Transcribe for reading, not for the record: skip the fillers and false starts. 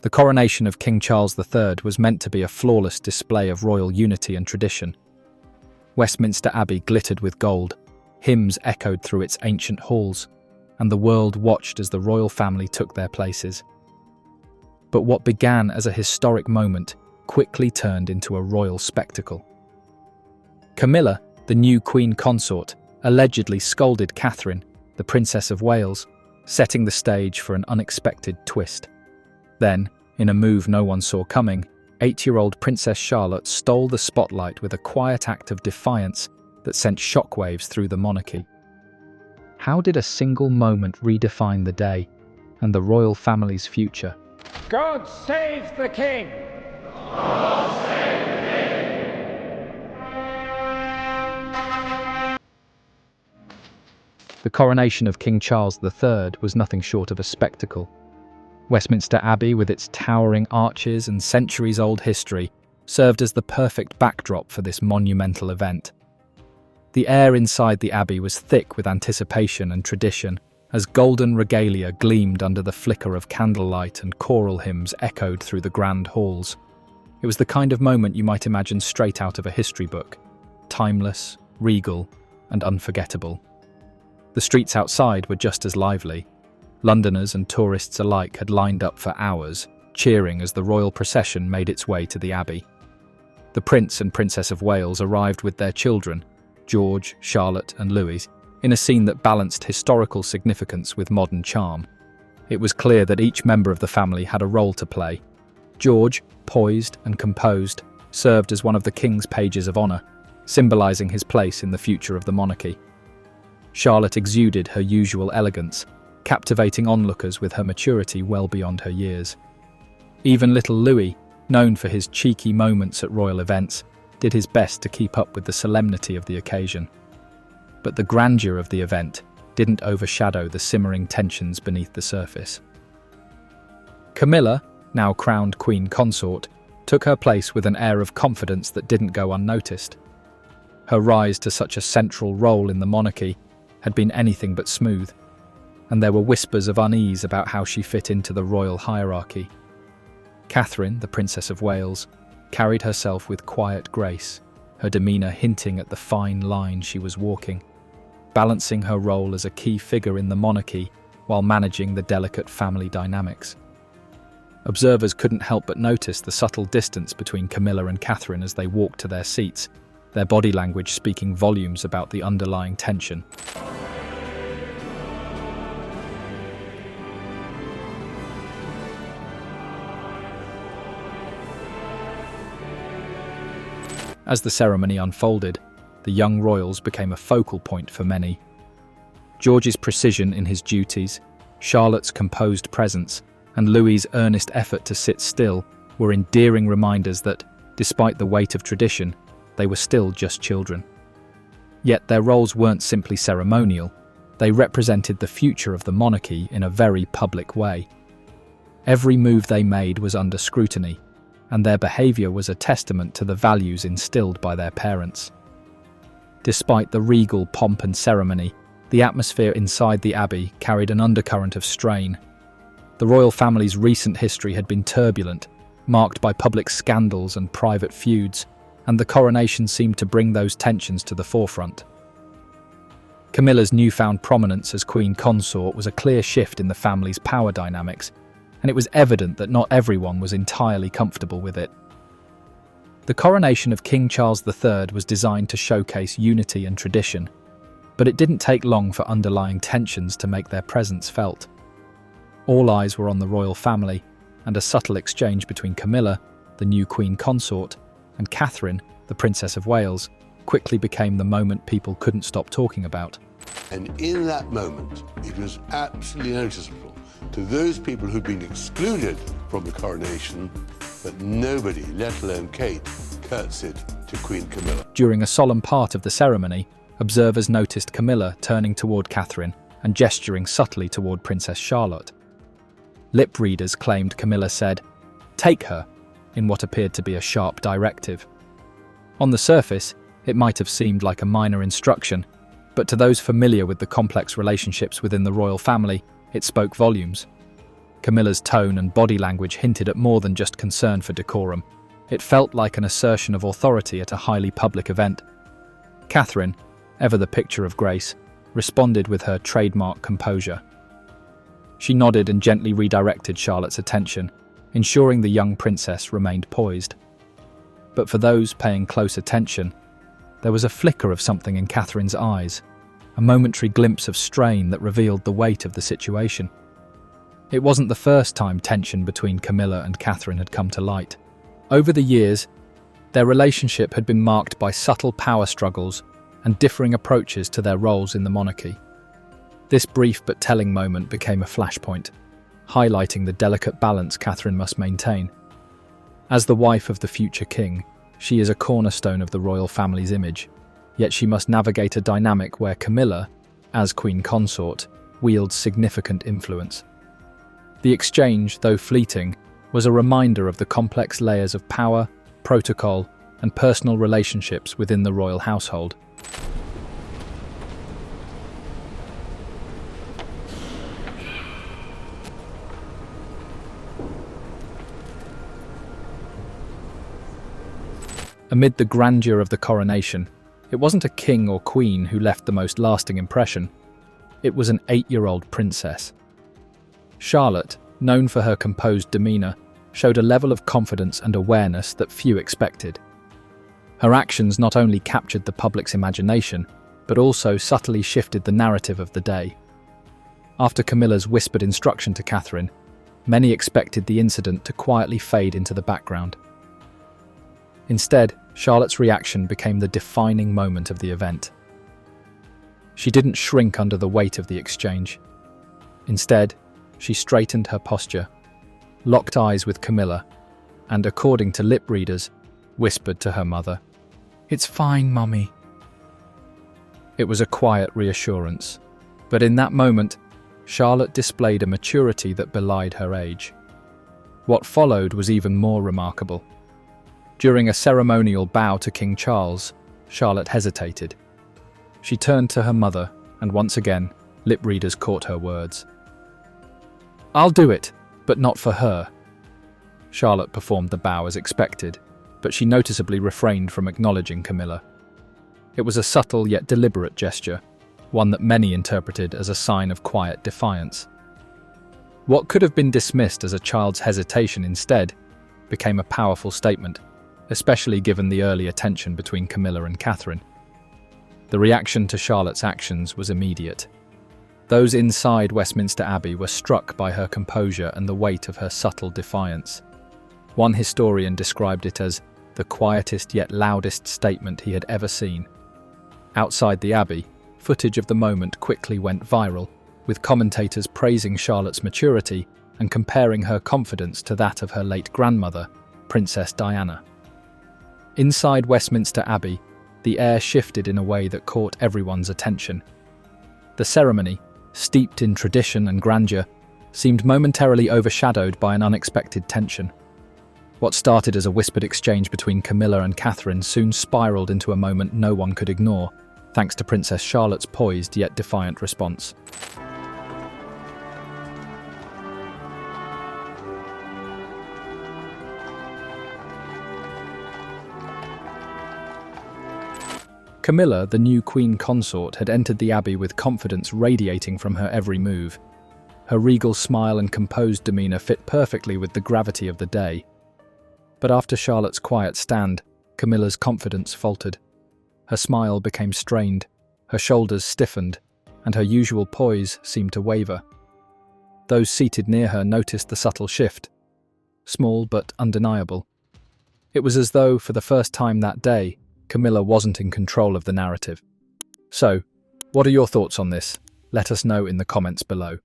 The coronation of King Charles III was meant to be a flawless display of royal unity and tradition. Westminster Abbey glittered with gold, hymns echoed through its ancient halls, and the world watched as the royal family took their places. But what began as a historic moment quickly turned into a royal spectacle. Camilla, the new Queen Consort, allegedly scolded Catherine, the Princess of Wales, setting the stage for an unexpected twist. Then, in a move no one saw coming, 8-year-old Princess Charlotte stole the spotlight with a quiet act of defiance that sent shockwaves through the monarchy. How did a single moment redefine the day and the royal family's future? God save the King! God save the King! The coronation of King Charles III was nothing short of a spectacle. Westminster Abbey, with its towering arches and centuries-old history, served as the perfect backdrop for this monumental event. The air inside the Abbey was thick with anticipation and tradition, as golden regalia gleamed under the flicker of candlelight and choral hymns echoed through the grand halls. It was the kind of moment you might imagine straight out of a history book, timeless, regal, and unforgettable. The streets outside were just as lively. Londoners and tourists alike had lined up for hours, cheering as the royal procession made its way to the Abbey. The Prince and Princess of Wales arrived with their children, George, Charlotte, and Louis, in a scene that balanced historical significance with modern charm. It was clear that each member of the family had a role to play. George, poised and composed, served as one of the King's pages of honour, symbolising his place in the future of the monarchy. Charlotte exuded her usual elegance, captivating onlookers with her maturity well beyond her years. Even little Louis, known for his cheeky moments at royal events, did his best to keep up with the solemnity of the occasion. But the grandeur of the event didn't overshadow the simmering tensions beneath the surface. Camilla, now crowned Queen Consort, took her place with an air of confidence that didn't go unnoticed. Her rise to such a central role in the monarchy had been anything but smooth, and there were whispers of unease about how she fit into the royal hierarchy. Catherine, the Princess of Wales, carried herself with quiet grace, her demeanour hinting at the fine line she was walking, balancing her role as a key figure in the monarchy while managing the delicate family dynamics. Observers couldn't help but notice the subtle distance between Camilla and Catherine as they walked to their seats, their body language speaking volumes about the underlying tension. As the ceremony unfolded, the young royals became a focal point for many. George's precision in his duties, Charlotte's composed presence, and Louis's earnest effort to sit still were endearing reminders that, despite the weight of tradition, they were still just children. Yet their roles weren't simply ceremonial, they represented the future of the monarchy in a very public way. Every move they made was under scrutiny, and their behaviour was a testament to the values instilled by their parents. Despite the regal pomp and ceremony, the atmosphere inside the Abbey carried an undercurrent of strain. The royal family's recent history had been turbulent, marked by public scandals and private feuds, and the coronation seemed to bring those tensions to the forefront. Camilla's newfound prominence as Queen Consort was a clear shift in the family's power dynamics, and it was evident that not everyone was entirely comfortable with it. The coronation of King Charles III was designed to showcase unity and tradition, but it didn't take long for underlying tensions to make their presence felt. All eyes were on the royal family, and a subtle exchange between Camilla, the new Queen Consort, and Catherine, the Princess of Wales, quickly became the moment people couldn't stop talking about. And in that moment, it was absolutely noticeable to those people who'd been excluded from the coronation that nobody, let alone Kate, curtsied to Queen Camilla. During a solemn part of the ceremony, observers noticed Camilla turning toward Catherine and gesturing subtly toward Princess Charlotte. Lip readers claimed Camilla said, "Take her," in what appeared to be a sharp directive. On the surface, it might have seemed like a minor instruction, but to those familiar with the complex relationships within the royal family, it spoke volumes. Camilla's tone and body language hinted at more than just concern for decorum. It felt like an assertion of authority at a highly public event. Catherine, ever the picture of grace, responded with her trademark composure. She nodded and gently redirected Charlotte's attention, ensuring the young princess remained poised. But for those paying close attention, there was a flicker of something in Catherine's eyes, a momentary glimpse of strain that revealed the weight of the situation. It wasn't the first time tension between Camilla and Catherine had come to light. Over the years, their relationship had been marked by subtle power struggles and differing approaches to their roles in the monarchy. This brief but telling moment became a flashpoint, highlighting the delicate balance Catherine must maintain. As the wife of the future king, she is a cornerstone of the royal family's image, yet she must navigate a dynamic where Camilla, as Queen Consort, wields significant influence. The exchange, though fleeting, was a reminder of the complex layers of power, protocol, and personal relationships within the royal household. Amid the grandeur of the coronation, it wasn't a king or queen who left the most lasting impression. It was an 8-year-old princess. Charlotte, known for her composed demeanour, showed a level of confidence and awareness that few expected. Her actions not only captured the public's imagination, but also subtly shifted the narrative of the day. After Camilla's whispered instruction to Catherine, many expected the incident to quietly fade into the background. Instead, Charlotte's reaction became the defining moment of the event. She didn't shrink under the weight of the exchange. Instead, she straightened her posture, locked eyes with Camilla, and, according to lip readers, whispered to her mother, "It's fine, Mummy." It was a quiet reassurance, but in that moment, Charlotte displayed a maturity that belied her age. What followed was even more remarkable. During a ceremonial bow to King Charles, Charlotte hesitated. She turned to her mother, and once again, lip readers caught her words. "I'll do it, but not for her." Charlotte performed the bow as expected, but she noticeably refrained from acknowledging Camilla. It was a subtle yet deliberate gesture, one that many interpreted as a sign of quiet defiance. What could have been dismissed as a child's hesitation instead became a powerful statement, especially given the earlier tension between Camilla and Catherine. The reaction to Charlotte's actions was immediate. Those inside Westminster Abbey were struck by her composure and the weight of her subtle defiance. One historian described it as the quietest yet loudest statement he had ever seen. Outside the Abbey, footage of the moment quickly went viral, with commentators praising Charlotte's maturity and comparing her confidence to that of her late grandmother, Princess Diana. Inside Westminster Abbey, the air shifted in a way that caught everyone's attention. The ceremony, steeped in tradition and grandeur, seemed momentarily overshadowed by an unexpected tension. What started as a whispered exchange between Camilla and Catherine soon spiraled into a moment no one could ignore, thanks to Princess Charlotte's poised yet defiant response. Camilla, the new Queen Consort, had entered the Abbey with confidence radiating from her every move. Her regal smile and composed demeanour fit perfectly with the gravity of the day. But after Charlotte's quiet stand, Camilla's confidence faltered. Her smile became strained, her shoulders stiffened, and her usual poise seemed to waver. Those seated near her noticed the subtle shift, small but undeniable. It was as though, for the first time that day, Camilla wasn't in control of the narrative. So, what are your thoughts on this? Let us know in the comments below.